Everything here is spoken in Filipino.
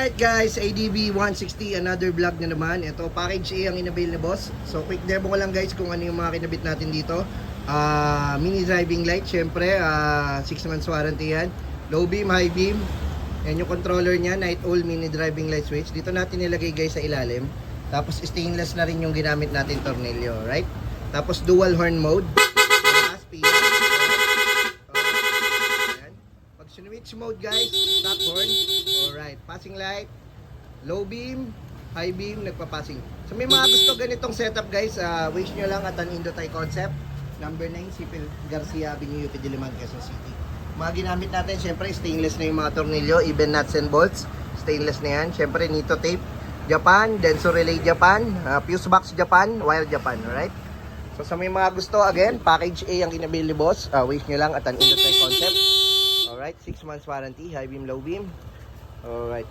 Alright guys, ADB 160, another vlog na naman. Ito, package A ang inabail na boss. So quick demo ko lang guys kung ano yung mga kinabit natin dito. Mini driving light, syempre 6 months warranty yan. Low beam, high beam. Yan yung controller niya, night owl mini driving light switch. Dito natin nilagay guys sa ilalim. Tapos stainless na rin yung ginamit natin tornilyo, right? Tapos dual horn mode. Switch mode guys, stop horn. Alright, passing light, low beam, high beam, nagpa-passing. So may mga gusto ganitong setup guys, wish nyo lang at an Indothai Concept. Number 9, Sipil Garcia Avenue, UP Diliman, Quezon City. Mga ginamit natin, syempre stainless na yung mga tornilyo, even nuts and bolts. Stainless na yan. Syempre Nito tape, Japan, Denso Relay Japan, fuse box Japan, wire Japan, alright? So sa may mga gusto, again, package A ang inabil ni boss. Wish nyo lang at an Indothai Concept. Alright, 6 months warranty, high beam, low beam. Alright.